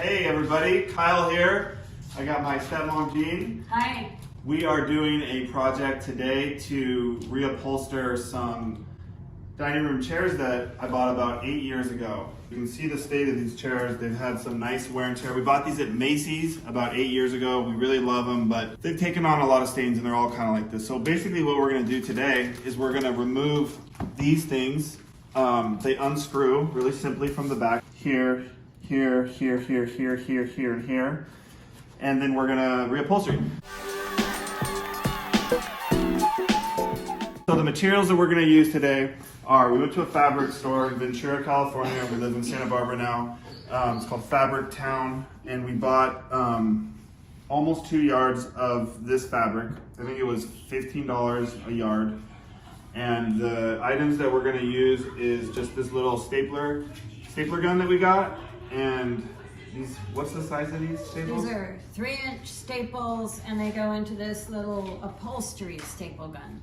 Hey everybody, Kyle here. I got my stepmom Jean. Hi. We are doing a project today to reupholster some dining room chairs that I bought about 8 years ago. You can see the state of these chairs. They've had some nice wear and tear. We bought these at Macy's about 8 years ago. We really love them, but they've taken on a lot of stains and they're all kind of like this. So basically what we're gonna do today is we're gonna remove these things. They unscrew really simply from the back. Here, here, here, here, here, here, here, and here. And then we're gonna reupholster. So the materials that we're gonna use today are, we went to a fabric store in Ventura, California. We live in Santa Barbara now. It's called Fabric Town. And we bought almost 2 yards of this fabric. I think it was $15 a yard. And the items that we're gonna use is just this little stapler gun that we got. And these, what's the size of these staples? These are 3-inch staples and they go into this little upholstery staple gun.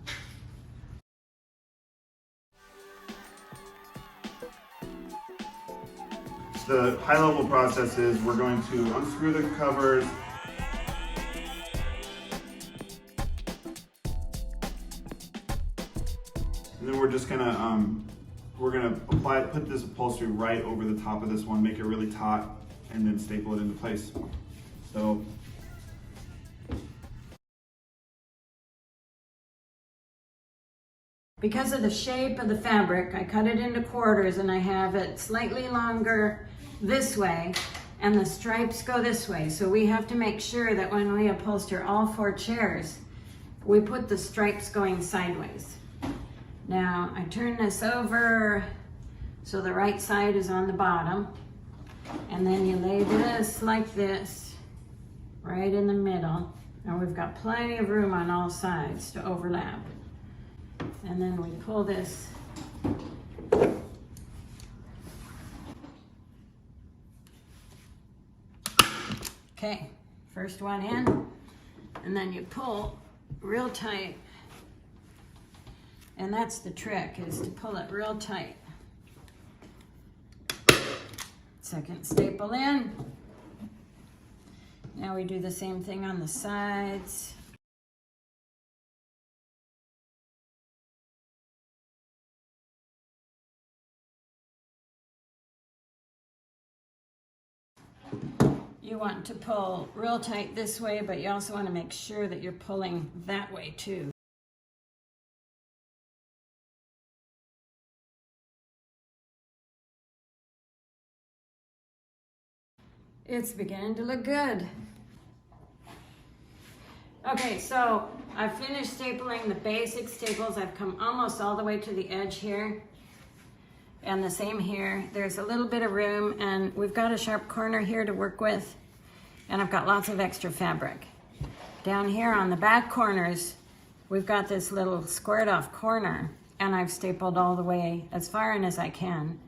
The high-level process is we're going to unscrew the covers. And then we're just gonna put this upholstery right over the top of this one, make it really taut, and then staple it into place. So. Because of the shape of the fabric, I cut it into quarters and I have it slightly longer this way and the stripes go this way. So we have to make sure that when we upholster all 4 chairs, we put the stripes going sideways. Now I turn this over so the right side is on the bottom, and then you lay this like this right in the middle. Now we've got plenty of room on all sides to overlap. And then we pull this okay, first one in, and then you pull real tight. And that's the trick, is to pull it real tight. Second staple in. Now we do the same thing on the sides. You want to pull real tight this way, but you also want to make sure that you're pulling that way too. It's beginning to look good. Okay, so I've finished stapling the basic staples. I've come almost all the way to the edge here. And the same here. There's a little bit of room and we've got a sharp corner here to work with. And I've got lots of extra fabric. Down here on the back corners, we've got this little squared off corner and I've stapled all the way as far in as I can.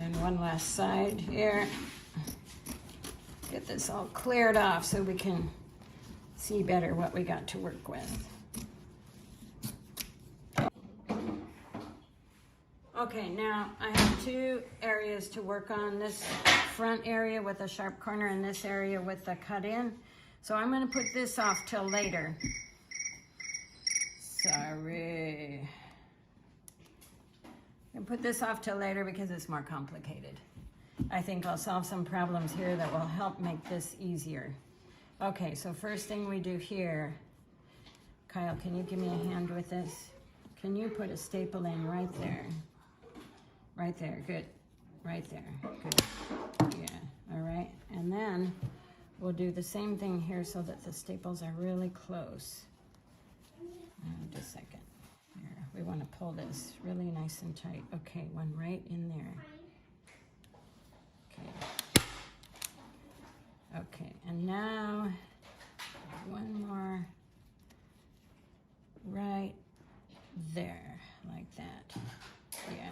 And one last side here. Get this all cleared off so we can see better what we got to work with. Okay, now I have 2 areas to work on. This front area with a sharp corner and this area with the cut in. So I'm gonna put this off till later. Sorry. And put this off till later because it's more complicated. I think I'll solve some problems here that will help make this easier. Okay, so first thing we do here, Kyle, can you give me a hand with this? Can you put a staple in right there? Right there, good. Right there, good. Yeah, all right. And then we'll do the same thing here so that the staples are really close. Just a second. We want to pull this really nice and tight. Okay, one right in there. Okay. Okay, and now one more right there, like that. Yeah,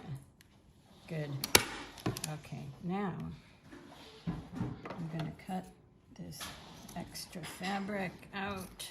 good. Okay, now I'm gonna cut this extra fabric out.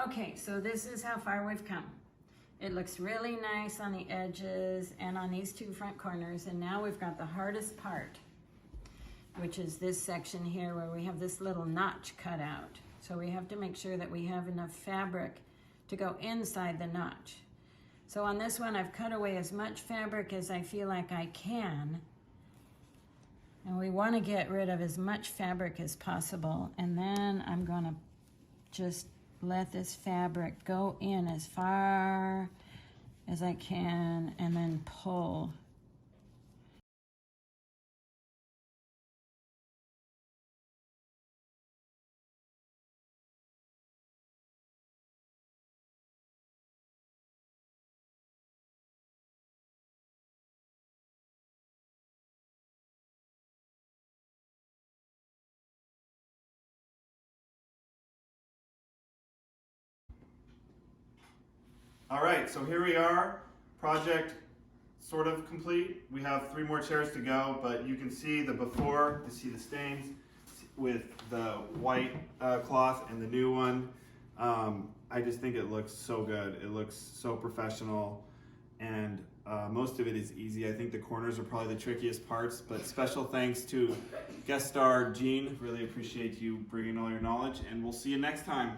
Okay, so this is how far we've come. It looks really nice on the edges and on these two front corners, and now we've got the hardest part, which is this section here where we have this little notch cut out. So we have to make sure that we have enough fabric to go inside the notch. So on this one, I've cut away as much fabric as I feel like I can. And we want to get rid of as much fabric as possible. And then I'm going to just let this fabric go in as far as I can and then pull. All right, so here we are, project sort of complete. We have 3 more chairs to go, but you can see the before, you see the stains with the white cloth and the new one. I just think it looks so good. It looks so professional, and most of it is easy. I think the corners are probably the trickiest parts, but special thanks to guest star Jean. Really appreciate you bringing all your knowledge, and we'll see you next time.